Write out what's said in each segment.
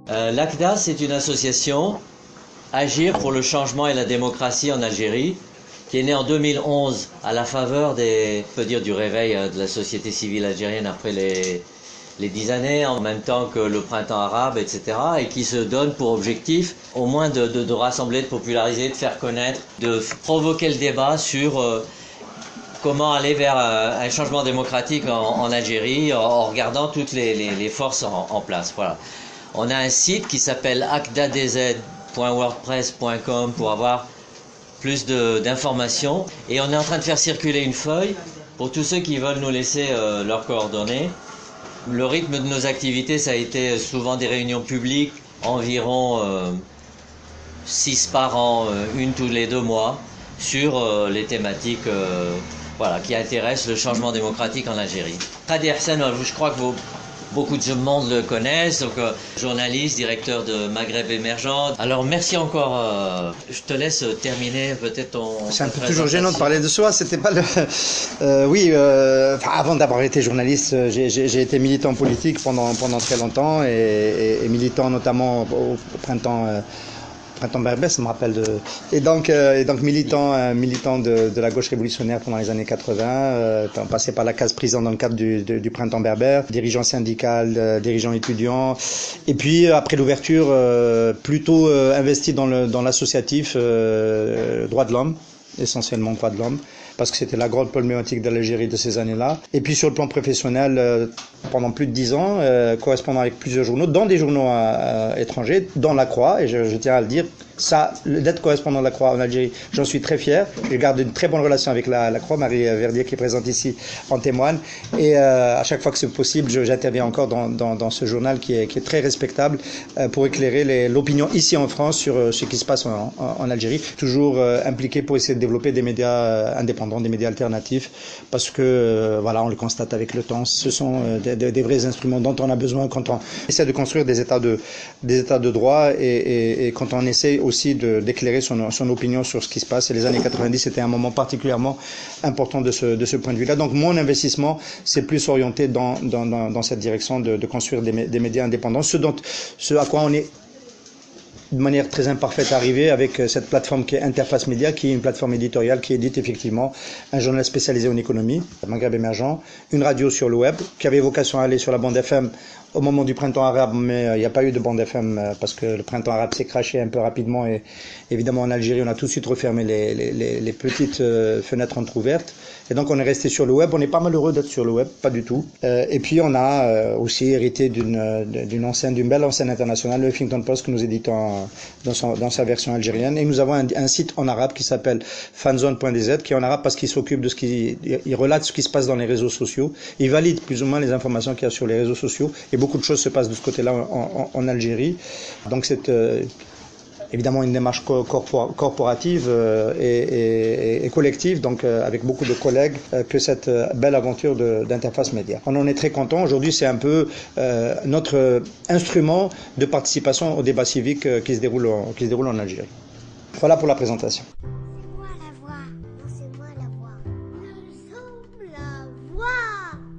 L'ACDA, c'est une association, Agir pour le changement et la démocratie en Algérie, qui est née en 2011 à la faveur du réveil de la société civile algérienne après les 10 années, en même temps que le printemps arabe, etc., et qui se donne pour objectif au moins de rassembler, de populariser, de faire connaître, de provoquer le débat sur comment aller vers un changement démocratique en Algérie en regardant toutes les forces en place. Voilà. On a un site qui s'appelle acdadz.wordpress.com pour avoir plus d'informations, et on est en train de faire circuler une feuille pour tous ceux qui veulent nous laisser leurs coordonnées. Le rythme de nos activités, ça a été souvent des réunions publiques, environ 6 par an, une tous les 2 mois, sur les thématiques qui intéressent le changement démocratique en Algérie. Khadi Hassan, je crois que beaucoup de monde le connaissent, donc journaliste, directeur de Maghreb Émergent. Alors merci encore. Je te laisse terminer peut-être ton. C'est un peu toujours gênant de parler de soi. C'était pas le. Avant d'avoir été journaliste, j'ai été militant politique pendant très longtemps et militant notamment au printemps berbère, ça me rappelle et donc militant de la gauche révolutionnaire pendant les années 80, passé par la case prison dans le cadre du printemps berbère, dirigeant syndical, dirigeant étudiant, et puis après l'ouverture plutôt investi dans l'associatif droits de l'homme, essentiellement droits de l'homme, parce que c'était la grande problématique de l'Algérie de ces années-là. Et puis sur le plan professionnel, pendant plus de 10 ans, correspondant avec plusieurs journaux, dans des journaux étrangers, dans La Croix, et je tiens à le dire, ça, d'être correspondant de La Croix en Algérie, j'en suis très fier. Je garde une très bonne relation avec la Croix. Marie Verdier, qui est présente ici, en témoigne. Et à chaque fois que c'est possible, j'interviens encore dans ce journal qui est très respectable pour éclairer l'opinion ici en France sur ce qui se passe en Algérie. Toujours impliqué pour essayer de développer des médias indépendants, des médias alternatifs, parce que on le constate avec le temps, ce sont des vrais instruments dont on a besoin quand on essaie de construire des états de droit et quand on essaie aussi d'éclairer son opinion sur ce qui se passe. Et les années 90, c'était un moment particulièrement important de ce point de vue-là. Donc mon investissement, c'est plus orienté dans cette direction de construire des médias indépendants, ce à quoi on est de manière très imparfaite arrivé avec cette plateforme qui est Interface Média, qui est une plateforme éditoriale qui édite effectivement un journal spécialisé en économie, Maghreb Émergent, une radio sur le web, qui avait vocation à aller sur la bande FM au moment du printemps arabe, mais il n'y a pas eu de bande FM parce que le printemps arabe s'est craché un peu rapidement et évidemment en Algérie on a tout de suite refermé les petites fenêtres entrouvertes. Et donc on est resté sur le web. On n'est pas malheureux d'être sur le web, pas du tout. Et puis on a aussi hérité d'une belle enseigne internationale, le Huffington Post, que nous éditons dans sa version algérienne. Et nous avons un site en arabe qui s'appelle fanzone.dz, qui est en arabe parce qu'il s'occupe de il relate ce qui se passe dans les réseaux sociaux. Il valide plus ou moins les informations qu'il y a sur les réseaux sociaux. Et beaucoup de choses se passent de ce côté-là en Algérie. Donc c'est évidemment une démarche corporative et collective, donc avec beaucoup de collègues, que cette belle aventure d'Interface Média. On en est très content. Aujourd'hui, c'est un peu notre instrument de participation au débat civique qui se déroule en Algérie. Voilà pour la présentation.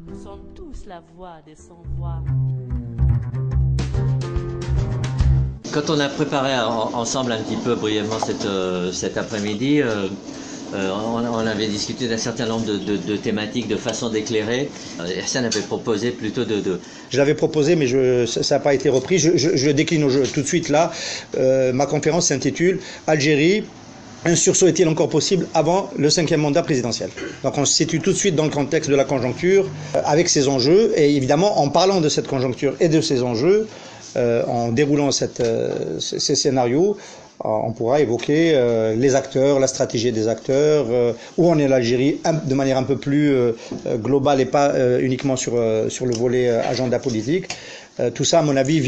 Nous sommes tous la voix des sans-voix. Quand on a préparé ensemble un petit peu brièvement cet après-midi, on avait discuté d'un certain nombre de thématiques, de façons d'éclairer. Hassan avait proposé plutôt Je l'avais proposé, mais ça n'a pas été repris. Je décline tout de suite là. Ma conférence s'intitule « Algérie, un sursaut est-il encore possible avant le 5e mandat présidentiel ?» Donc on se situe tout de suite dans le contexte de la conjoncture, avec ses enjeux, et évidemment en parlant de cette conjoncture et de ses enjeux, en déroulant ces scénarios, on pourra évoquer les acteurs, la stratégie des acteurs, où en est l'Algérie de manière un peu plus globale et pas uniquement sur le volet agenda politique. Tout ça, à mon avis,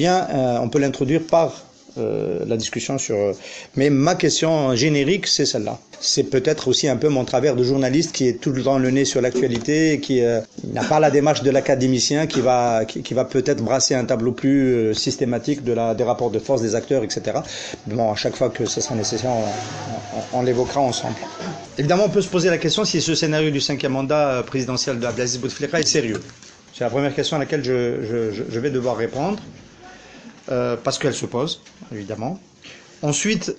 on peut l'introduire par la discussion sur... Mais ma question générique, c'est celle-là. C'est peut-être aussi un peu mon travers de journaliste qui est tout le temps le nez sur l'actualité, qui n'a pas la démarche de l'académicien, qui va peut-être brasser un tableau plus systématique des rapports de force des acteurs, etc. Bon, à chaque fois que ce sera nécessaire, on l'évoquera ensemble. Évidemment, on peut se poser la question si ce scénario du 5e mandat présidentiel de Abdelaziz Bouteflika est sérieux. C'est la première question à laquelle je vais devoir répondre. parce qu'elle se pose, évidemment. Ensuite,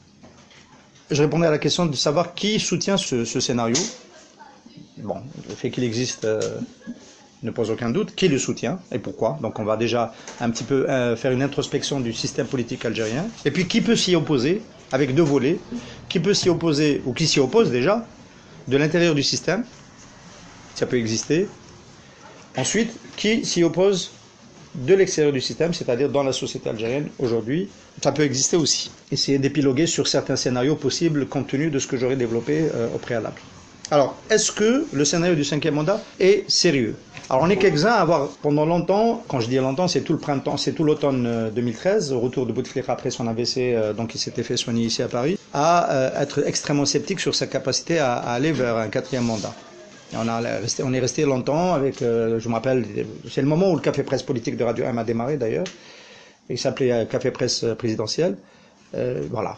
je répondais à la question de savoir qui soutient ce scénario. Bon, le fait qu'il existe ne pose aucun doute. Qui le soutient et pourquoi? Donc on va déjà un petit peu faire une introspection du système politique algérien. Et puis qui peut s'y opposer, avec deux volets. Qui peut s'y opposer, ou qui s'y oppose déjà, de l'intérieur du système. Ça peut exister. Ensuite, qui s'y oppose de l'extérieur du système, c'est-à-dire dans la société algérienne aujourd'hui. Ça peut exister aussi. Essayer d'épiloguer sur certains scénarios possibles compte tenu de ce que j'aurais développé au préalable. Alors, est-ce que le scénario du 5e mandat est sérieux? Alors, on est quelques-uns à avoir, pendant longtemps, quand je dis longtemps, c'est tout le printemps, c'est tout l'automne 2013, au retour de Bouteflika après son AVC, donc il s'était fait soigner ici à Paris, à être extrêmement sceptique sur sa capacité à aller vers un 4e mandat. Et on est resté longtemps avec, je me rappelle, c'est le moment où le café presse politique de Radio M a démarré d'ailleurs, il s'appelait Café presse présidentiel. Voilà,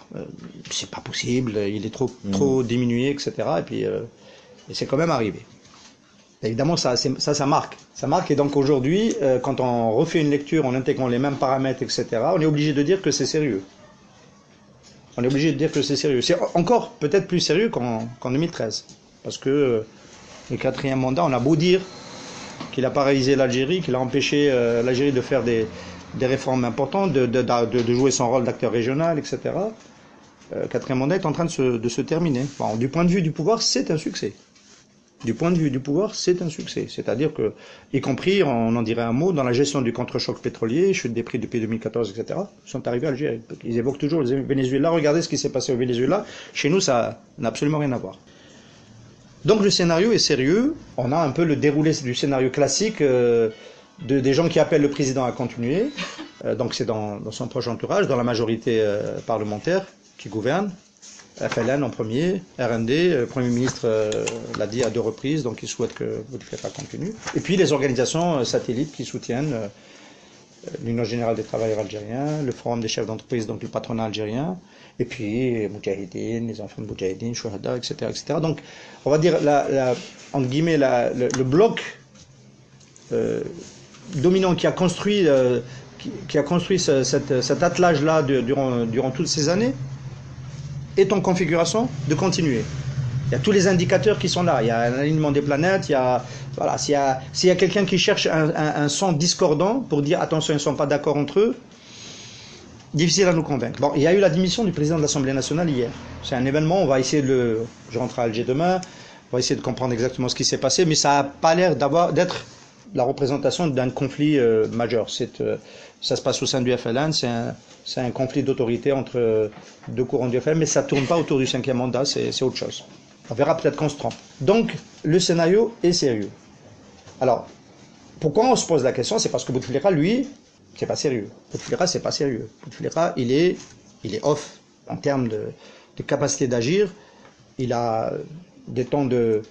c'est pas possible, il est trop diminué, etc. Et puis, c'est quand même arrivé. Évidemment, ça marque. Ça marque, et donc aujourd'hui, quand on refait une lecture en intégrant les mêmes paramètres, etc., on est obligé de dire que c'est sérieux. On est obligé de dire que c'est sérieux. C'est encore peut-être plus sérieux qu'en 2013. Parce que le 4e mandat, on a beau dire qu'il a paralysé l'Algérie, qu'il a empêché l'Algérie de faire des réformes importantes, de jouer son rôle d'acteur régional, etc. Le 4e mandat est en train de se terminer. Bon, du point de vue du pouvoir, c'est un succès. Du point de vue du pouvoir, c'est un succès. C'est-à-dire que, y compris, on en dirait un mot, dans la gestion du contre-choc pétrolier, chute des prix depuis 2014, etc., ils sont arrivés à Algérie. Ils évoquent toujours le Venezuela. Regardez ce qui s'est passé au Venezuela. Chez nous, ça n'a absolument rien à voir. Donc le scénario est sérieux. On a un peu le déroulé du scénario classique des gens qui appellent le président à continuer. Donc c'est dans son proche entourage, dans la majorité parlementaire qui gouverne. FLN en premier, RND, le Premier ministre l'a dit à 2 reprises, donc il souhaite que Bouteflika continue. Et puis les organisations satellites qui soutiennent l'Union générale des travailleurs algériens, le Forum des chefs d'entreprise, donc le patronat algérien, et puis Moudjahidine, les enfants de Moudjahidine, Chouhada, etc., etc. Donc on va dire, entre guillemets, le bloc dominant qui a construit cet attelage-là durant toutes ces années, est en configuration de continuer. Il y a tous les indicateurs qui sont là. Il y a un alignement des planètes. Voilà, s'il y a quelqu'un qui cherche un son discordant pour dire attention, ils ne sont pas d'accord entre eux, difficile à nous convaincre. Bon, il y a eu la démission du président de l'Assemblée nationale hier. C'est un événement. On va essayer je rentre à Alger demain. On va essayer de comprendre exactement ce qui s'est passé, mais ça n'a pas l'air d'être la représentation d'un conflit majeur. Ça se passe au sein du FLN. C'est un conflit d'autorité entre 2 courants du FLN, mais ça ne tourne pas autour du 5e mandat, c'est autre chose. On verra peut-être qu'on se trompe. Donc, le scénario est sérieux. Alors, pourquoi on se pose la question? C'est parce que Bouteflika, lui, c'est pas sérieux. Bouteflika, c'est pas sérieux. Bouteflika, il est off en termes de capacité d'agir. Il a des temps de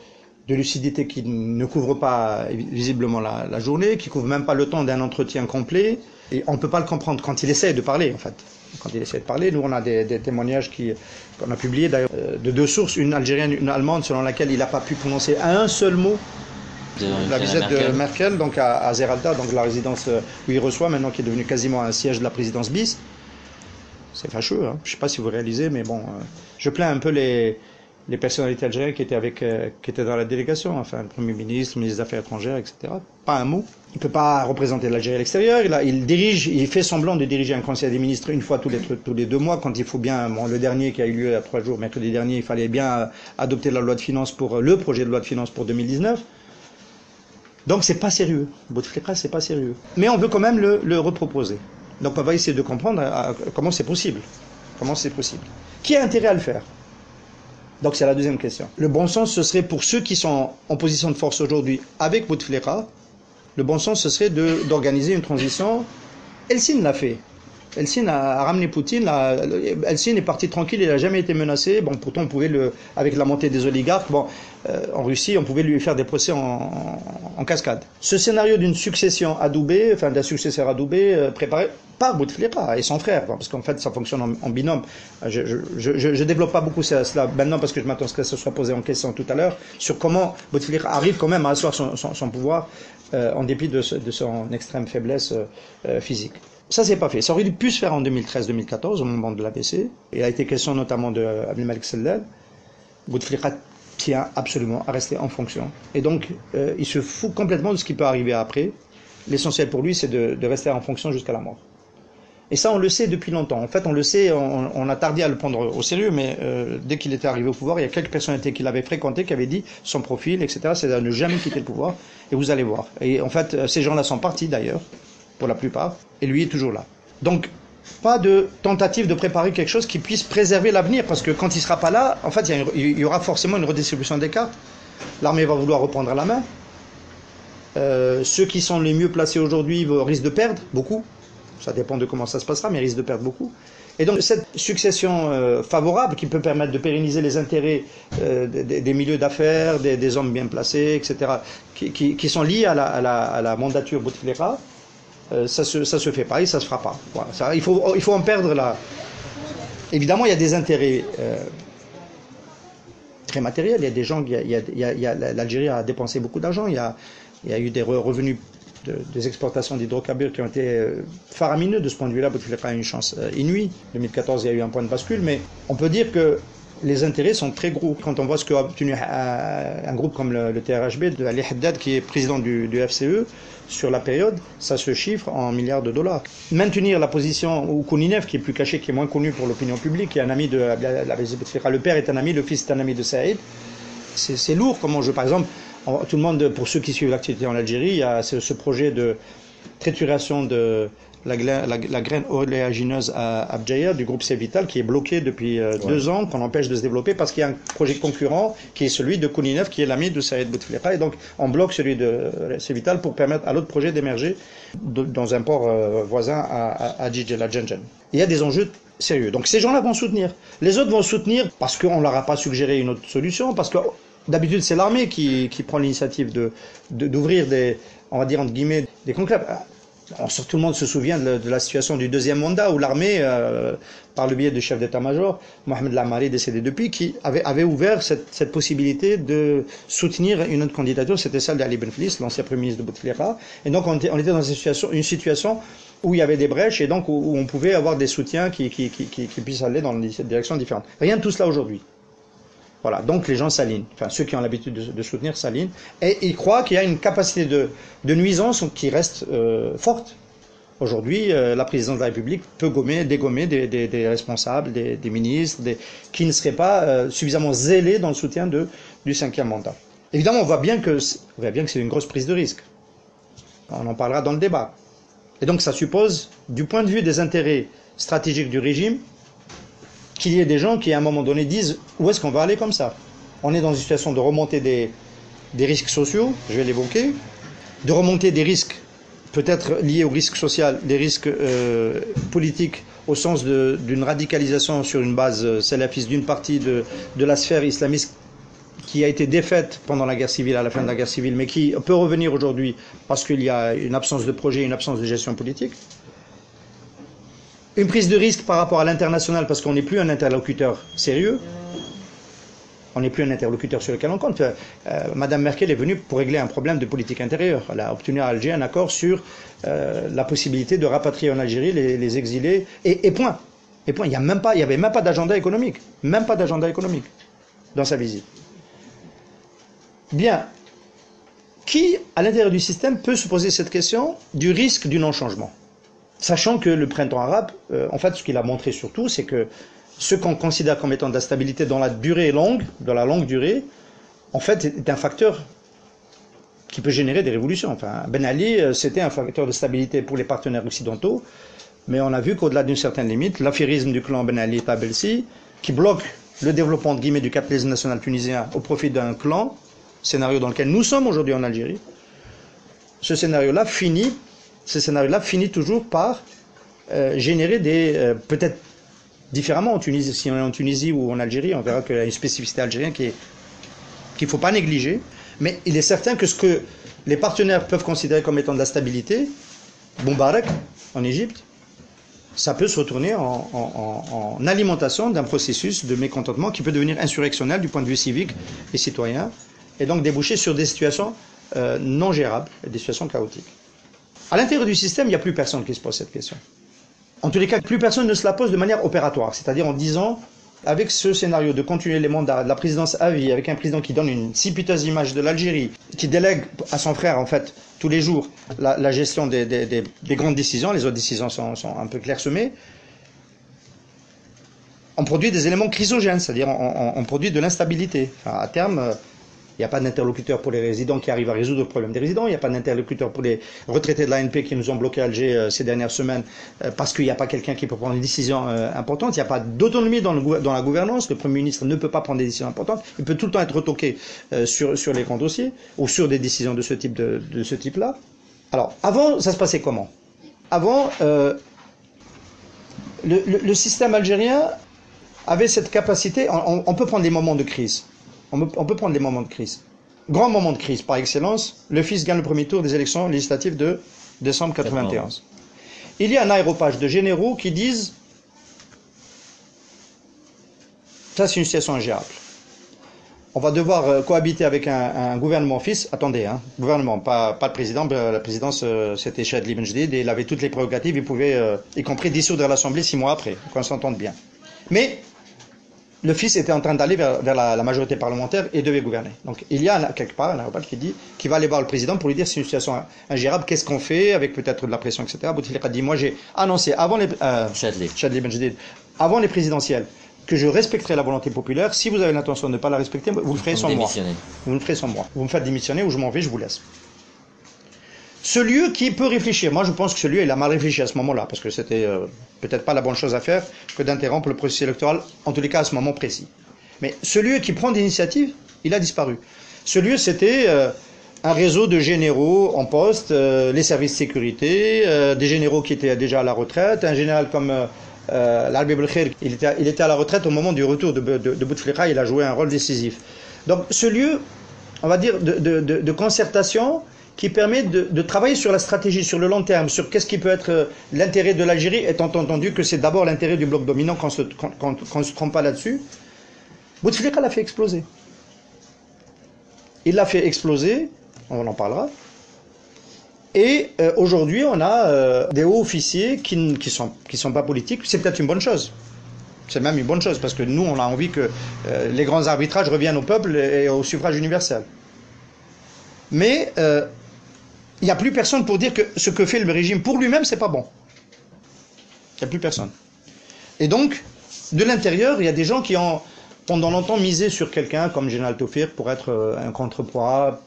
lucidité qui ne couvrent pas visiblement la journée, qui ne couvrent même pas le temps d'un entretien complet. Et on ne peut pas le comprendre quand il essaie de parler, en fait. Quand il essaie de parler, nous, on a des témoignages qu'on a publiés, d'ailleurs, de 2 sources, une algérienne et une allemande, selon laquelle il n'a pas pu prononcer un seul mot de la visite de Merkel, donc à Zeralda, donc la résidence où il reçoit, maintenant qui est devenu quasiment un siège de la présidence bis. C'est fâcheux, hein. Je ne sais pas si vous réalisez, mais bon, je plains un peu les personnalités algériennes qui étaient dans la délégation, enfin le Premier ministre, le ministre des Affaires étrangères, etc. Pas un mot. Il ne peut pas représenter l'Algérie à l'extérieur. Il fait semblant de diriger un conseil des ministres une fois tous les 2 mois, quand il faut bien, le dernier qui a eu lieu il y a 3 jours, mercredi dernier, il fallait bien adopter la loi de finances le projet de loi de finances pour 2019. Donc c'est pas sérieux. Bouteflika, c'est pas sérieux. Mais on veut quand même le reproposer. Donc on va essayer de comprendre comment c'est possible. Comment c'est possible. Qui a intérêt à le faire? Donc c'est la deuxième question. Le bon sens, ce serait pour ceux qui sont en position de force aujourd'hui avec Bouteflika, le bon sens, ce serait d'organiser une transition. Eltsine l'a fait. Eltsine a ramené Poutine. Eltsine est parti tranquille, il n'a jamais été menacé. Bon, pourtant, on pouvait avec la montée des oligarques, en Russie, on pouvait lui faire des procès en cascade. Ce scénario d'une succession adoubée, enfin d'un successeur adoubé, préparé par Bouteflika et son frère, parce qu'en fait, ça fonctionne en binôme. Je développe pas beaucoup cela maintenant parce que je m'attends à ce que ça soit posé en question tout à l'heure sur comment Bouteflika arrive quand même à asseoir son pouvoir en dépit de son extrême faiblesse physique. Ça s'est pas fait. Ça aurait pu se faire en 2013-2014 au moment de l'ABC. Il a été question notamment de Abdelmalek Sellal. Bouteflika tient absolument à rester en fonction. Et donc, il se fout complètement de ce qui peut arriver après. L'essentiel pour lui, c'est de rester en fonction jusqu'à la mort. Et ça, on le sait depuis longtemps. En fait, on le sait, on a tardé à le prendre au sérieux, mais dès qu'il était arrivé au pouvoir, il y a quelques personnalités qui l'avaient fréquenté, qui avaient dit son profil, etc., c'est de ne jamais quitter le pouvoir, et vous allez voir. Et en fait, ces gens-là sont partis d'ailleurs, pour la plupart, et lui est toujours là. Donc, pas de tentative de préparer quelque chose qui puisse préserver l'avenir, parce que quand il ne sera pas là, en fait, il y aura forcément une redistribution des cartes. L'armée va vouloir reprendre la main. Ceux qui sont les mieux placés aujourd'hui risquent de perdre beaucoup. Ça dépend de comment ça se passera, mais ils risquent de perdre beaucoup. Et donc cette succession favorable qui peut permettre de pérenniser les intérêts des milieux d'affaires, des hommes bien placés, etc., qui sont liés à la mandature Bouteflika, ça se fait pas et ça se fera pas. Voilà, ça, il faut en perdre là. Évidemment, il y a des intérêts très matériels. Il y a des gens, l'Algérie a dépensé beaucoup d'argent. Il y a eu des revenus des exportations d'hydrocarbures qui ont été faramineux de ce point de vue-là. Bouteflika a une chance inouïe. En 2014, il y a eu un point de bascule, mais on peut dire que les intérêts sont très gros. Quand on voit ce qu'a obtenu un groupe comme le TRHB, de Ali Haddad, qui est président du FCE, sur la période, ça se chiffre en milliards de dollars. Maintenir la position, ou Kouninef, qui est plus caché, qui est moins connu pour l'opinion publique, qui est un ami de Bouteflika. Le père est un ami, le fils est un ami de Saïd. C'est lourd comme enjeu. Par exemple, tout le monde, pour ceux qui suivent l'activité en Algérie, il y a ce projet de trituration de la graine oléagineuse à Abjaya du groupe Cvital qui est bloqué depuis 2 ans, qu'on empêche de se développer parce qu'il y a un projet concurrent qui est celui de Kouninef, qui est l'ami de Saïd Bouteflika, et donc on bloque celui de Cvital pour permettre à l'autre projet d'émerger dans un port voisin à Djidjel, à Djenjen. Il y a des enjeux sérieux. Donc ces gens-là vont soutenir. Les autres vont soutenir parce qu'on ne leur a pas suggéré une autre solution, parce que d'habitude, c'est l'armée qui prend l'initiative d'ouvrir on va dire entre guillemets, des conclaves. Tout le monde se souvient de la situation du deuxième mandat où l'armée, par le biais du chef d'état-major, Mohamed Lamari, décédé depuis, qui avait ouvert cette possibilité de soutenir une autre candidature, c'était celle d'Ali Benflis, l'ancien premier ministre de Bouteflika. Et donc on était dans une situation où il y avait des brèches et donc où on pouvait avoir des soutiens qui puissent aller dans des directions différentes. Rien de tout cela aujourd'hui. Voilà, donc les gens s'alignent, enfin ceux qui ont l'habitude de soutenir s'alignent, et ils croient qu'il y a une capacité de nuisance qui reste forte. Aujourd'hui, la présidence de la République peut dégommer des responsables, des ministres, qui ne seraient pas suffisamment zélés dans le soutien du 5e mandat. Évidemment, on voit bien que c'est une grosse prise de risque. On en parlera dans le débat. Et donc ça suppose, du point de vue des intérêts stratégiques du régime, qu'il y ait des gens qui, à un moment donné, disent où est-ce qu'on va aller comme ça. On est dans une situation de remonter des risques sociaux, je vais l'évoquer, de remonter des risques peut-être liés au risque social, des risques politiques au sens d'une radicalisation sur une base salafiste d'une partie de la sphère islamiste qui a été défaite pendant la guerre civile, à la fin de la guerre civile, mais qui peut revenir aujourd'hui parce qu'il y a une absence de projet, une absence de gestion politique. Une prise de risque par rapport à l'international parce qu'on n'est plus un interlocuteur sérieux. On n'est plus un interlocuteur sur lequel on compte. Madame Merkel est venue pour régler un problème de politique intérieure. Elle a obtenu à Alger un accord sur la possibilité de rapatrier en Algérie les exilés. Et point. Et point. Il n'y avait même pas d'agenda économique. Même pas d'agenda économique dans sa visite. Bien. Qui, à l'intérieur du système, peut se poser cette question du risque du non-changement ? Sachant que le printemps arabe, en fait, ce qu'il a montré surtout, c'est que ce qu'on considère comme étant de la stabilité dans la durée longue, dans la longue durée, en fait, est un facteur qui peut générer des révolutions. Enfin, Ben Ali, c'était un facteur de stabilité pour les partenaires occidentaux, mais on a vu qu'au-delà d'une certaine limite, l'affairisme du clan Ben Ali Tabelsi, qui bloque le développement du capitalisme national tunisien au profit d'un clan, scénario dans lequel nous sommes aujourd'hui en Algérie, ce scénario-là finit toujours par générer peut-être différemment en Tunisie, si on est en Tunisie ou en Algérie, on verra qu'il y a une spécificité algérienne qu'il ne faut pas négliger, mais il est certain que ce que les partenaires peuvent considérer comme étant de la stabilité, Moubarak en Égypte, ça peut se retourner en alimentation d'un processus de mécontentement qui peut devenir insurrectionnel du point de vue civique et citoyen, et donc déboucher sur des situations non gérables, des situations chaotiques. À l'intérieur du système, il n'y a plus personne qui se pose cette question. En tous les cas, plus personne ne se la pose de manière opératoire, c'est-à-dire en disant, avec ce scénario de continuer les mandats de la présidence à vie, avec un président qui donne une si piteuse image de l'Algérie, qui délègue à son frère, en fait, tous les jours, la gestion des grandes décisions, les autres décisions sont un peu clairsemées, on produit des éléments chrysogènes, c'est-à-dire on produit de l'instabilité. Enfin, à terme, il n'y a pas d'interlocuteur pour les résidents qui arrivent à résoudre le problème des résidents, il n'y a pas d'interlocuteur pour les retraités de l'ANP qui nous ont bloqué à Alger ces dernières semaines parce qu'il n'y a pas quelqu'un qui peut prendre une décision importante, il n'y a pas d'autonomie dans la gouvernance, le Premier ministre ne peut pas prendre des décisions importantes, il peut tout le temps être retoqué sur les grands dossiers ou sur des décisions de ce type-là. Alors, avant, ça se passait comment? Avant, le système algérien avait cette capacité, on peut prendre des moments de crise. On peut prendre des moments de crise. Grand moment de crise par excellence, le fils gagne le premier tour des élections législatives de décembre 91. Il y a un aéropage de généraux qui disent ça c'est une situation ingérable. On va devoir cohabiter avec un gouvernement fils. Attendez, gouvernement, pas le président. La présidence c'était Chadli Benjedid et il avait toutes les prérogatives. Il pouvait, y compris dissoudre l'Assemblée 6 mois après, qu'on s'entende bien. Mais le fils était en train d'aller vers la majorité parlementaire et devait gouverner. Donc il y a quelque part un aéropage qui dit qu'il va aller voir le président pour lui dire c'est une situation ingérable, qu'est-ce qu'on fait avec peut-être de la pression, etc. Bouteflika dit moi j'ai annoncé avant les Chadli Benjedid, avant les présidentielles que je respecterai la volonté populaire. Si vous avez l'intention de ne pas la respecter, vous le ferez sans moi. Vous le ferez sans moi. Vous me faites démissionner ou je m'en vais, je vous laisse. Ce lieu qui peut réfléchir, moi je pense que ce lieu il a mal réfléchi à ce moment-là, parce que c'était peut-être pas la bonne chose à faire que d'interrompre le processus électoral, en tous les cas à ce moment précis. Mais ce lieu qui prend des initiatives, il a disparu. Ce lieu c'était un réseau de généraux en poste, les services de sécurité, des généraux qui étaient déjà à la retraite, un général comme L'Arbi Belkhir, il était à la retraite au moment du retour de Bouteflika, il a joué un rôle décisif. Donc ce lieu, on va dire, de concertation, qui permet de travailler sur la stratégie, sur le long terme, sur qu'est-ce qui peut être l'intérêt de l'Algérie, étant entendu que c'est d'abord l'intérêt du bloc dominant, qu'on ne se trompe pas là-dessus. Bouteflika l'a fait exploser. Il l'a fait exploser, on en parlera. Et aujourd'hui, on a des hauts officiers qui sont pas politiques. C'est peut-être une bonne chose. C'est même une bonne chose, parce que nous, on a envie que les grands arbitrages reviennent au peuple et au suffrage universel. Mais il n'y a plus personne pour dire que ce que fait le régime pour lui-même, c'est pas bon. Il n'y a plus personne. Et donc, de l'intérieur, il y a des gens qui ont, pendant longtemps, misé sur quelqu'un comme Général Taoufir pour être un contrepoids.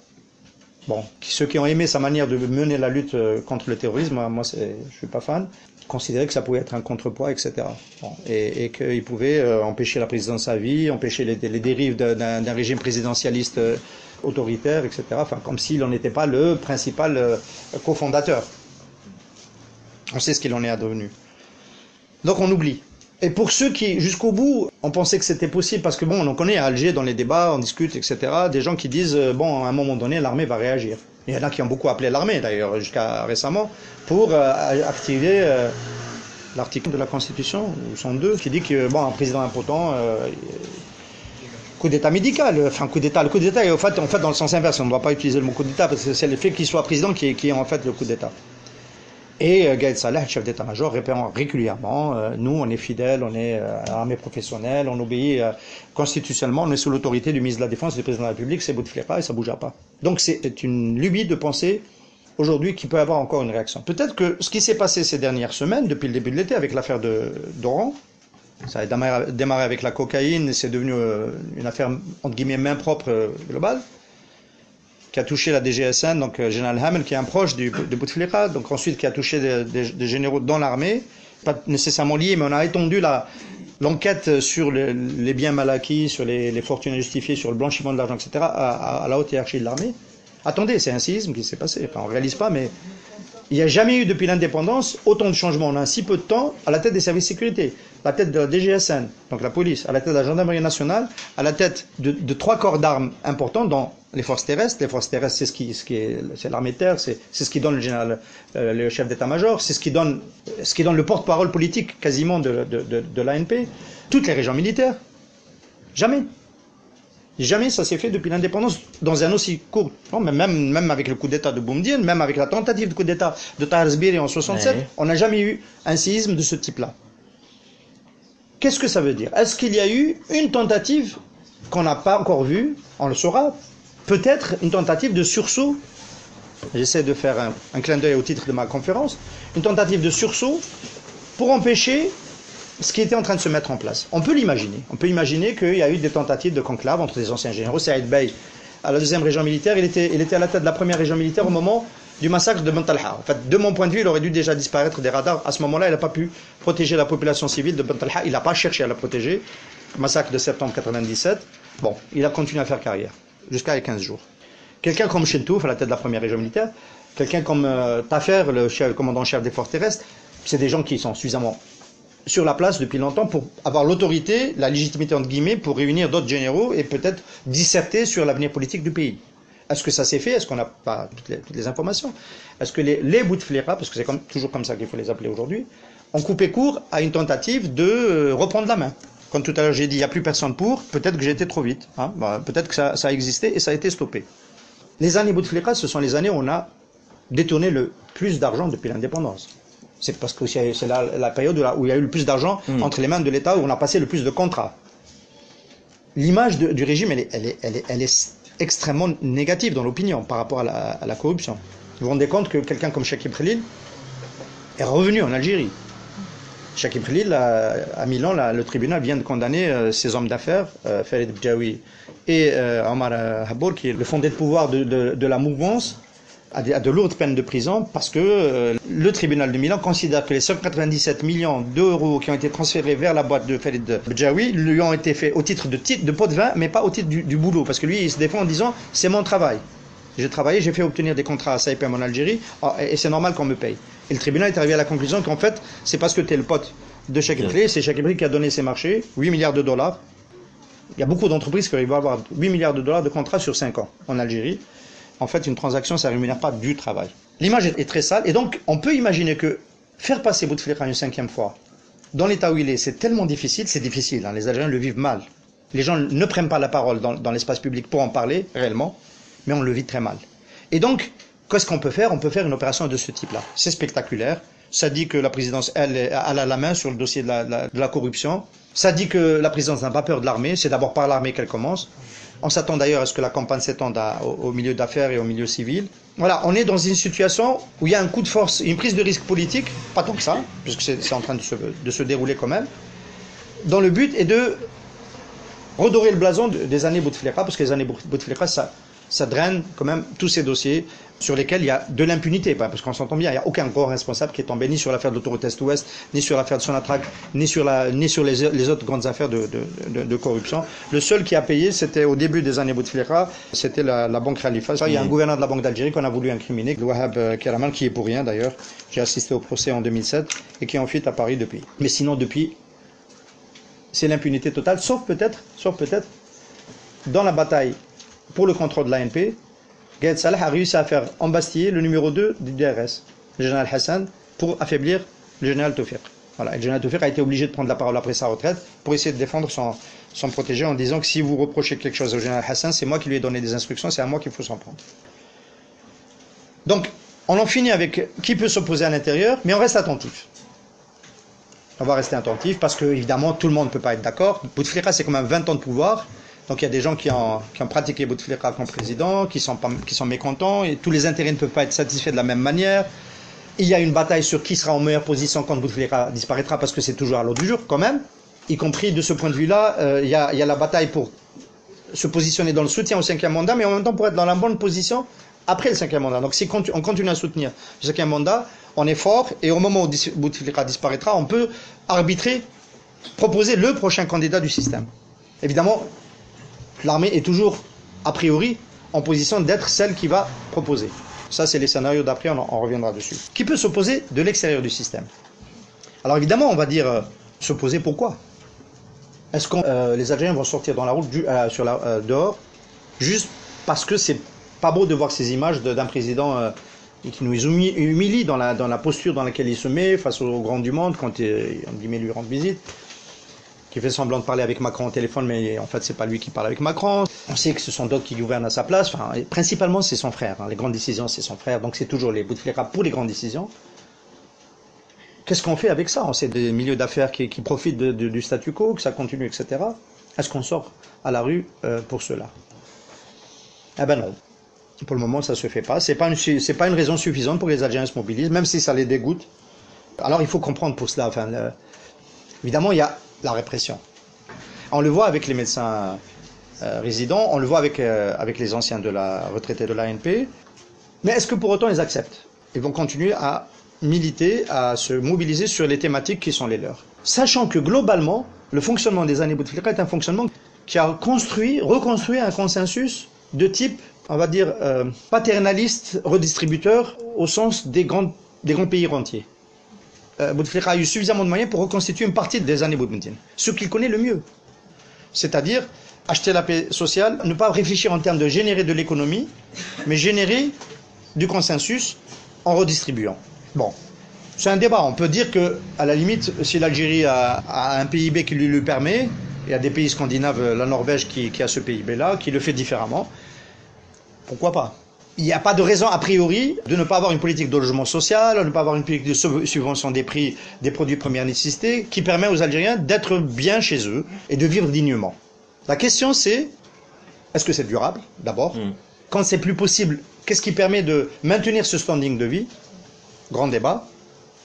Bon, ceux qui ont aimé sa manière de mener la lutte contre le terrorisme, moi je suis pas fan, considéraient que ça pouvait être un contrepoids, etc. Bon, et qu'il pouvait empêcher la présidence à vie, empêcher les dérives d'un régime présidentialiste autoritaire, etc. Enfin, comme s'il n'en était pas le principal cofondateur. On sait ce qu'il en est advenu. Donc on oublie. Et pour ceux qui, jusqu'au bout, on pensait que c'était possible, parce que bon, on en connaît à Alger, dans les débats, on discute, etc., des gens qui disent, bon, à un moment donné, l'armée va réagir. Il y en a qui ont beaucoup appelé l'armée, d'ailleurs, jusqu'à récemment, pour activer l'article de la Constitution, ou 102, qui dit que, bon, un président impotent, coup d'état médical, enfin coup d'état, le coup d'état est en fait dans le sens inverse, on ne doit pas utiliser le mot coup d'état, parce que c'est le fait qu'il soit président qui est en fait le coup d'état. Et Gaïd Salah, chef d'état-major, répond régulièrement, nous on est fidèles, on est armée professionnelle, on obéit constitutionnellement, on est sous l'autorité du ministre de la Défense et du président de la République, c'est Bouteflika et ça ne bougera pas. Donc c'est une lubie de penser aujourd'hui qu'il peut avoir encore une réaction. Peut-être que ce qui s'est passé ces dernières semaines, depuis le début de l'été, avec l'affaire d'Oran, ça a démarré avec la cocaïne, c'est devenu une affaire entre guillemets main propre globale, qui a touché la DGSN, donc Général Hamel, qui est un proche de Bouteflika, donc ensuite qui a touché des généraux dans l'armée, pas nécessairement liés, mais on a étendu l'enquête sur les biens mal acquis, sur les fortunes injustifiées, sur le blanchiment de l'argent, etc., à la haute hiérarchie de l'armée. Attendez, c'est un séisme qui s'est passé, enfin on ne réalise pas, mais il n'y a jamais eu depuis l'indépendance autant de changements en un si peu de temps à la tête des services de sécurité, à la tête de la DGSN, donc la police, à la tête de la gendarmerie nationale, à la tête de 3 corps d'armes importants dans les forces terrestres. Les forces terrestres, c'est l'armée de terre, c'est ce qui donne le général, le chef d'état-major, c'est ce qui donne le porte-parole politique quasiment de l'ANP. Toutes les régions militaires, jamais. Jamais ça s'est fait depuis l'indépendance dans un aussi court. Non, mais même avec le coup d'État de Boumediene, même avec la tentative de coup d'État de Tahir Sbiri en 67, Ouais. on n'a jamais eu un séisme de ce type-là. Qu'est-ce que ça veut dire? Est-ce qu'il y a eu une tentative qu'on n'a pas encore vue? On le saura. Peut-être une tentative de sursaut. J'essaie de faire un clin d'œil au titre de ma conférence. Une tentative de sursaut pour empêcher ce qui était en train de se mettre en place. On peut l'imaginer. On peut imaginer qu'il y a eu des tentatives de conclave entre des anciens généraux. Saïd Bey, à la deuxième région militaire, il était à la tête de la première région militaire au moment du massacre de Bentalha. En fait, de mon point de vue, il aurait dû déjà disparaître des radars. À ce moment-là, il n'a pas pu protéger la population civile de Bentalha. Il n'a pas cherché à la protéger. Massacre de septembre 97. Bon, il a continué à faire carrière jusqu'à les 15 jours. Quelqu'un comme Chentouf, à la tête de la première région militaire, quelqu'un comme Tafer, le commandant-chef des forces terrestres, c'est des gens qui sont suffisamment sur la place depuis longtemps pour avoir l'autorité, la légitimité entre guillemets, pour réunir d'autres généraux et peut-être disserter sur l'avenir politique du pays. Est-ce que ça s'est fait? Est-ce qu'on n'a pas toutes les informations? Est-ce que les Bouteflika, parce que c'est toujours comme ça qu'il faut les appeler aujourd'hui, ont coupé court à une tentative de reprendre la main? Comme tout à l'heure j'ai dit, il n'y a plus personne pour, peut-être que j'ai été trop vite. Hein, peut-être que ça a existé et ça a été stoppé. Les années Bouteflika, ce sont les années où on a détourné le plus d'argent depuis l'indépendance. C'est parce que c'est la période où il y a eu le plus d'argent entre les mains de l'État, où on a passé le plus de contrats. L'image du régime, elle est extrêmement négative dans l'opinion par rapport à la corruption. Vous vous rendez compte que quelqu'un comme Chakib Khalil est revenu en Algérie. Chakib Khalil, à Milan, le tribunal vient de condamner ces hommes d'affaires, Farid Bjaoui et Omar Habour, qui est le fondé de pouvoir de la mouvance, à de lourdes peines de prison parce que le tribunal de Milan considère que les 197 millions d'euros qui ont été transférés vers la boîte de Farid Bjaoui lui ont été faits au titre de pot de vin, mais pas au titre du boulot. Parce que lui, il se défend en disant « c'est mon travail. J'ai travaillé, j'ai fait obtenir des contrats à Saipem en Algérie et c'est normal qu'on me paye. » Et le tribunal est arrivé à la conclusion qu'en fait, c'est parce que tu es le pote de Chakib Khalil, c'est Chakib Khalil qui a donné ces marchés, 8 milliards de dollars. Il y a beaucoup d'entreprises qui vont avoir 8 milliards de dollars de contrats sur 5 ans en Algérie. En fait, une transaction, ça ne rémunère pas du travail. L'image est très sale, et donc on peut imaginer que faire passer Bouteflika une 5e fois, dans l'état où il est, c'est tellement difficile, c'est difficile, hein, les Algériens le vivent mal. Les gens ne prennent pas la parole dans l'espace public pour en parler, réellement, mais on le vit très mal. Et donc, qu'est-ce qu'on peut faire? On peut faire une opération de ce type-là. C'est spectaculaire, ça dit que la présidence, elle a la main sur le dossier de la corruption, ça dit que la présidence n'a pas peur de l'armée, c'est d'abord par l'armée qu'elle commence. On s'attend d'ailleurs à ce que la campagne s'étende au milieu d'affaires et au milieu civil. Voilà, on est dans une situation où il y a un coup de force, une prise de risque politique, pas tant que ça, puisque c'est en train de se dérouler quand même, dont le but est de redorer le blason des années Bouteflika, parce que les années Bouteflika, ça draine quand même tous ces dossiers sur lesquels il y a de l'impunité, parce qu'on s'entend bien, il n'y a aucun grand responsable qui est tombé ni sur l'affaire de l'autoroute Est-Ouest, ni sur l'affaire de Sonatrach, ni sur les autres grandes affaires de corruption. Le seul qui a payé, c'était au début des années Bouteflika, c'était la banque Khalifa. Il y a un gouverneur de la Banque d'Algérie qu'on a voulu incriminer, le Wahab Karaman, qui est pour rien d'ailleurs. J'ai assisté au procès en 2007 et qui est en fuite à Paris depuis. Mais sinon, depuis, c'est l'impunité totale, sauf peut-être, dans la bataille pour le contrôle de l'ANP, Gaïd Salah a réussi à faire embastiller le numéro 2 du DRS, le général Hassan, pour affaiblir le général Taufiq. Voilà, et le général Taufiq a été obligé de prendre la parole après sa retraite pour essayer de défendre son protégé en disant que si vous reprochez quelque chose au général Hassan, c'est moi qui lui ai donné des instructions, c'est à moi qu'il faut s'en prendre. Donc, on en finit avec qui peut s'opposer à l'intérieur, mais on reste attentif. On va rester attentif parce que, évidemment, tout le monde ne peut pas être d'accord. Bouteflika, c'est quand même 20 ans de pouvoir. Donc il y a des gens qui ont pratiqué Bouteflika comme président, qui sont mécontents, et tous les intérêts ne peuvent pas être satisfaits de la même manière. Il y a une bataille sur qui sera en meilleure position quand Bouteflika disparaîtra, parce que c'est toujours à l'ordre du jour quand même. Y compris de ce point de vue-là, il y a la bataille pour se positionner dans le soutien au 5e mandat, mais en même temps pour être dans la bonne position après le 5e mandat. Donc si on continue à soutenir le 5e mandat, on est fort, et au moment où Bouteflika disparaîtra, on peut arbitrer, proposer le prochain candidat du système. Évidemment, l'armée est toujours, a priori, en position d'être celle qui va proposer. Ça, c'est les scénarios d'après, on reviendra dessus. Qui peut s'opposer de l'extérieur du système? Alors évidemment, on va dire, s'opposer pourquoi? Est-ce que les Algériens vont sortir dans la route, dehors, juste parce que c'est pas beau de voir ces images d'un président qui nous humilie dans la posture dans laquelle il se met, face aux grands du monde, quand on lui rend visite, qui fait semblant de parler avec Macron au téléphone, mais en fait, c'est pas lui qui parle avec Macron. On sait que ce sont d'autres qui gouvernent à sa place. Enfin, principalement, c'est son frère. Hein. Les grandes décisions, c'est son frère. Donc, c'est toujours les Bouteflika pour les grandes décisions. Qu'est-ce qu'on fait avec ça? On sait des milieux d'affaires qui profitent du statu quo, que ça continue, etc. Est-ce qu'on sort à la rue pour cela? Eh ben non. Pour le moment, ça se fait pas. C'est pas une raison suffisante pour que les Algériens se mobilisent, même si ça les dégoûte. Alors, il faut comprendre pour cela. Enfin, évidemment, il y a la répression. On le voit avec les médecins résidents, on le voit avec les anciens retraités de l'ANP. Mais est-ce que pour autant ils acceptent? Ils vont continuer à militer, à se mobiliser sur les thématiques qui sont les leurs. Sachant que globalement, le fonctionnement des années Bouteflika est un fonctionnement qui a reconstruit un consensus de type, on va dire, paternaliste, redistributeur, au sens des grands pays rentiers. Bouteflika a eu suffisamment de moyens pour reconstituer une partie des années Boumediene, ce qu'il connaît le mieux. C'est-à-dire acheter la paix sociale, ne pas réfléchir en termes de générer de l'économie, mais générer du consensus en redistribuant. Bon, c'est un débat. On peut dire que, à la limite, si l'Algérie a un PIB qui lui permet, il y a des pays scandinaves, la Norvège qui a ce PIB-là, qui le fait différemment, pourquoi pas? Il n'y a pas de raison, a priori, de ne pas avoir une politique de logement social, de ne pas avoir une politique de subvention des prix des produits de première nécessité, qui permet aux Algériens d'être bien chez eux et de vivre dignement. La question c'est, est-ce que c'est durable, d'abord? Quand c'est plus possible, qu'est-ce qui permet de maintenir ce standing de vie? Grand débat.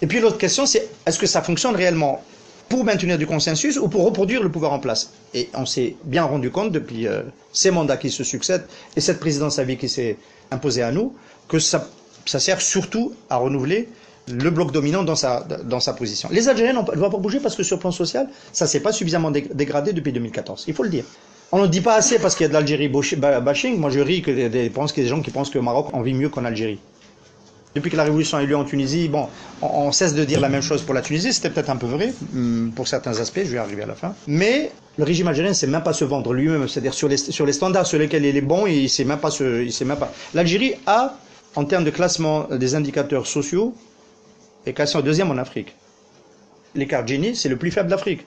Et puis l'autre question c'est, est-ce que ça fonctionne réellement pour maintenir du consensus ou pour reproduire le pouvoir en place? Et on s'est bien rendu compte depuis ces mandats qui se succèdent et cette présidence à vie qui s'est imposée à nous, que ça sert surtout à renouveler le bloc dominant dans sa position. Les Algériens ne vont pas bouger parce que sur le plan social, ça ne s'est pas suffisamment dégradé depuis 2014. Il faut le dire. On ne le dit pas assez parce qu'il y a de l'Algérie bashing. Moi je ris qu'il y a des gens qui pensent que le Maroc en vit mieux qu'en Algérie. Depuis que la révolution a eu lieu en Tunisie, bon, on cesse de dire la même chose pour la Tunisie, c'était peut-être un peu vrai, pour certains aspects, je vais arriver à la fin. Mais le régime algérien ne sait même pas se vendre lui-même, c'est-à-dire sur les standards sur lesquels il est bon, il sait même pas. L'Algérie a, en termes de classement des indicateurs sociaux, est classée en deuxième en Afrique. L'écart Gini, c'est le plus faible d'Afrique.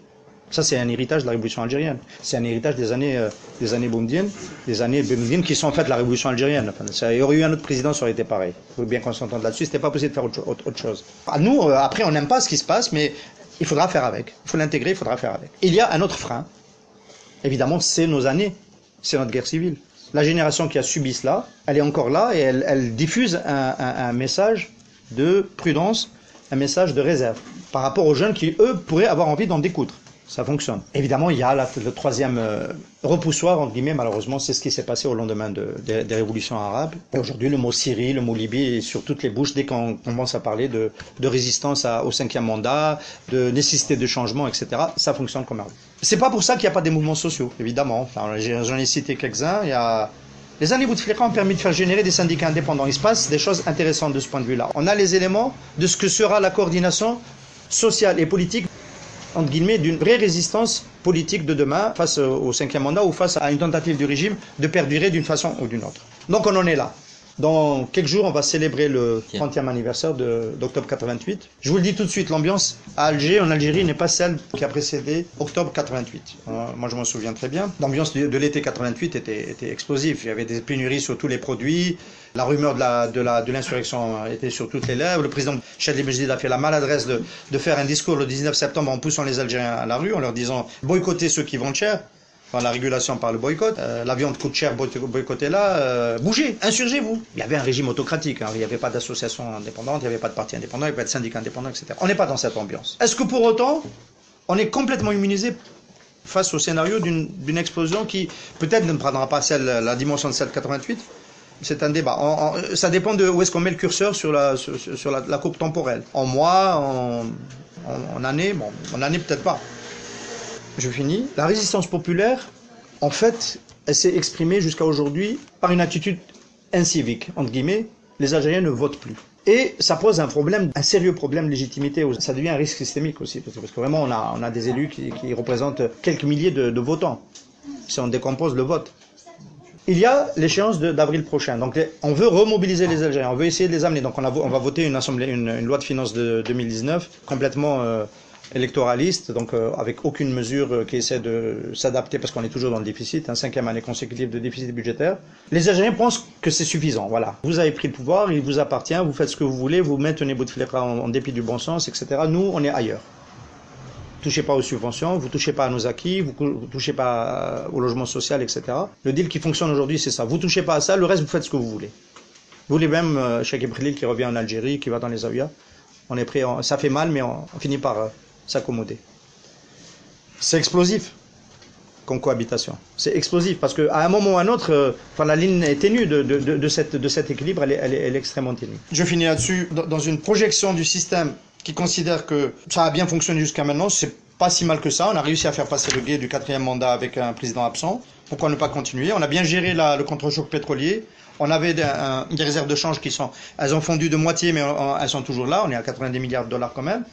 Ça, c'est un héritage de la révolution algérienne. C'est un héritage des années boumediennes, qui sont en fait la révolution algérienne. Enfin, il y aurait eu un autre président, ça aurait été pareil. Il faut bien qu'on s'entende là-dessus. C'était pas possible de faire autre chose. Nous, après, on n'aime pas ce qui se passe, mais il faudra faire avec. Il faut l'intégrer, il faudra faire avec. Il y a un autre frein. Évidemment, c'est nos années. C'est notre guerre civile. La génération qui a subi cela, elle est encore là et elle diffuse un message de prudence, un message de réserve par rapport aux jeunes qui, eux, pourraient avoir envie d'en découdre. Ça fonctionne. Évidemment, il y a le troisième repoussoir, entre guillemets, malheureusement, c'est ce qui s'est passé au lendemain des révolutions arabes. Et aujourd'hui, le mot Syrie, le mot Libye est sur toutes les bouches dès qu'on commence à parler de résistance au cinquième mandat, de nécessité de changement, etc. Ça fonctionne comme arme. C'est pas pour ça qu'il n'y a pas des mouvements sociaux, évidemment. Enfin, j'en ai cité quelques-uns. Les années Bouteflika ont permis de faire générer des syndicats indépendants. Il se passe des choses intéressantes de ce point de vue-là. On a les éléments de ce que sera la coordination sociale et politique, entre guillemets, d'une vraie résistance politique de demain face au cinquième mandat ou face à une tentative du régime de perdurer d'une façon ou d'une autre. Donc on en est là. Dans quelques jours, on va célébrer le 30e anniversaire d'octobre 88. Je vous le dis tout de suite, l'ambiance à Alger, en Algérie, n'est pas celle qui a précédé octobre 88. Moi, je m'en souviens très bien. L'ambiance de l'été 88 était explosive. Il y avait des pénuries sur tous les produits. La rumeur de l'insurrection était sur toutes les lèvres. Le président Chadli Benjedid a fait la maladresse de faire un discours le 19 septembre en poussant les Algériens à la rue, en leur disant « boycottez ceux qui vendent cher ». Enfin, la régulation par le boycott, la viande coûte cher, boycottez-la, bougez, insurgez-vous. Il y avait un régime autocratique, hein. Il n'y avait pas d'association indépendante, il n'y avait pas de parti indépendant, il n'y avait pas de syndicat indépendant, etc. On n'est pas dans cette ambiance. Est-ce que pour autant, on est complètement immunisé face au scénario d'une explosion qui peut-être ne prendra pas la dimension de celle de 88? C'est un débat. Ça dépend de où est-ce qu'on met le curseur sur la courbe temporelle. En mois, en année, bon, en année peut-être pas. Je finis. La résistance populaire, en fait, elle s'est exprimée jusqu'à aujourd'hui par une attitude incivique, entre guillemets. Les Algériens ne votent plus. Et ça pose un sérieux problème de légitimité. Ça devient un risque systémique aussi, parce que vraiment, on a des élus qui représentent quelques milliers de votants, si on décompose le vote. Il y a l'échéance d'avril prochain. Donc, on veut remobiliser les Algériens, on veut essayer de les amener. Donc, on va voter une loi de finances de 2019 complètement électoraliste, donc avec aucune mesure qui essaie de s'adapter, parce qu'on est toujours dans le déficit, 5e année consécutive de déficit budgétaire. Les Algériens pensent que c'est suffisant, voilà. Vous avez pris le pouvoir, il vous appartient, vous faites ce que vous voulez, vous maintenez Bouteflika en dépit du bon sens, etc. Nous, on est ailleurs. Touchez pas aux subventions, vous touchez pas à nos acquis, vous touchez pas au logement social, etc. Le deal qui fonctionne aujourd'hui, c'est ça. Vous touchez pas à ça, le reste, vous faites ce que vous voulez. Vous voulez même Cheikh Ibrahim qui revient en Algérie, qui va dans les Zaouïas. On est prêt, ça fait mal, mais on finit par s'accommoder. C'est explosif comme cohabitation. C'est explosif parce qu'à un moment ou à un autre, la ligne est ténue de cet équilibre, elle est extrêmement ténue. Je finis là-dessus. Dans une projection du système qui considère que ça a bien fonctionné jusqu'à maintenant, c'est pas si mal que ça. On a réussi à faire passer le guet du 4e mandat avec un président absent. Pourquoi ne pas continuer? On a bien géré le contre-choc pétrolier. On avait des réserves de change elles ont fondu de moitié, mais elles sont toujours là. On est à 90 milliards de dollars quand même.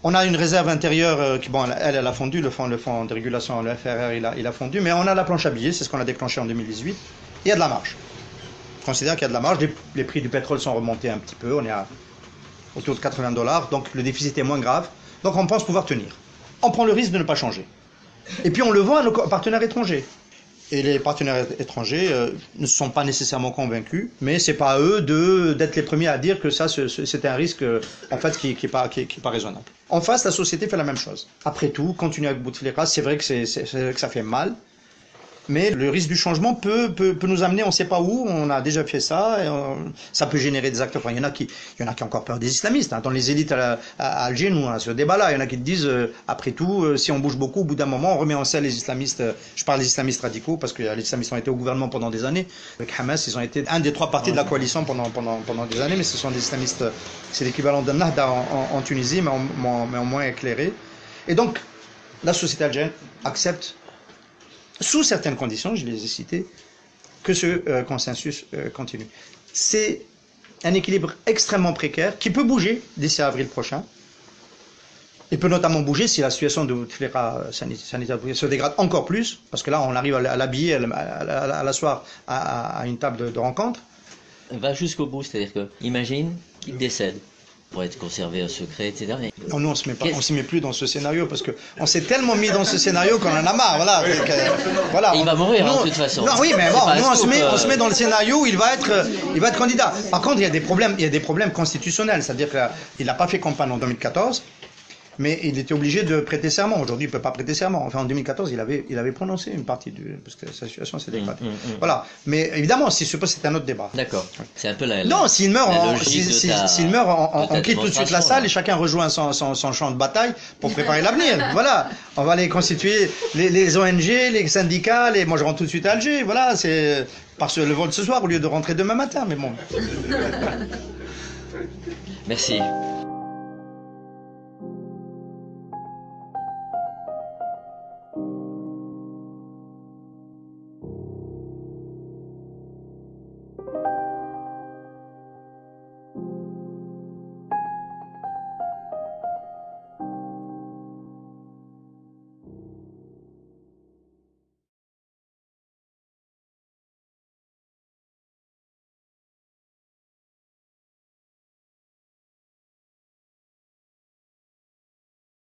On a une réserve intérieure qui, bon, elle a fondu. Le fonds de régulation, le FRR, il a fondu. Mais on a la planche à billets, c'est ce qu'on a déclenché en 2018. Et il y a de la marge. Je considère qu'il y a de la marge. Les prix du pétrole sont remontés un petit peu. On est autour de 80 dollars. Donc le déficit est moins grave. Donc on pense pouvoir tenir. On prend le risque de ne pas changer. Et puis on le vend à nos partenaires étrangers. Et les partenaires étrangers ne sont pas nécessairement convaincus, mais c'est pas à eux d'être les premiers à dire que ça c'est un risque en fait qui est pas raisonnable. En face, la société fait la même chose. Après tout, continuer avec Bouteflika, c'est vrai que ça fait mal, mais le risque du changement peut nous amener, on ne sait pas où. On a déjà fait ça. Et ça peut générer des acteurs. Enfin, il y en a qui ont encore peur des islamistes. Hein. Dans les élites à Alger, nous on a ce débat-là. Il y en a qui te disent, après tout, si on bouge beaucoup, au bout d'un moment, on remet en selle les islamistes. Je parle des islamistes radicaux parce que les islamistes ont été au gouvernement pendant des années. Avec Hamas, ils ont été un des 3 partis de la coalition pendant des années. Mais ce sont des islamistes. C'est l'équivalent d'un Nahda en Tunisie, mais en moins éclairé. Et donc, la société algérienne accepte, sous certaines conditions, je les ai citées, que ce consensus continue. C'est un équilibre extrêmement précaire qui peut bouger d'ici avril prochain. Il peut notamment bouger si la situation de Bouteflika sanitaire se dégrade encore plus, parce que là on arrive à l'habiller, à l'asseoir à une table de rencontre. Va jusqu'au bout, c'est-à-dire que, imagine qu'il décède. Pour être conservé au secret, etc. Mais non, nous, on s'y met plus dans ce scénario parce qu'on s'est tellement mis dans ce scénario qu'on en a marre. Voilà. Et il va mourir, de toute façon. Non, oui, mais bon, nous, on se met dans le scénario où il va être candidat. Par contre, il y a des problèmes constitutionnels. C'est-à-dire qu'il n'a pas fait campagne en 2014. Mais il était obligé de prêter serment. Aujourd'hui, il ne peut pas prêter serment. Enfin, en 2014, il avait prononcé une partie parce que sa situation s'est dégradée. Voilà. Mais évidemment, si c'est un autre débat. D'accord. C'est un peu non, s'il meurt, on quitte tout de suite la salle et chacun rejoint son champ de bataille pour préparer l'avenir. Voilà. On va aller constituer les ONG, les syndicats, moi je rentre tout de suite à Alger. Voilà. C'est le vol ce soir au lieu de rentrer demain matin. Mais bon. Merci.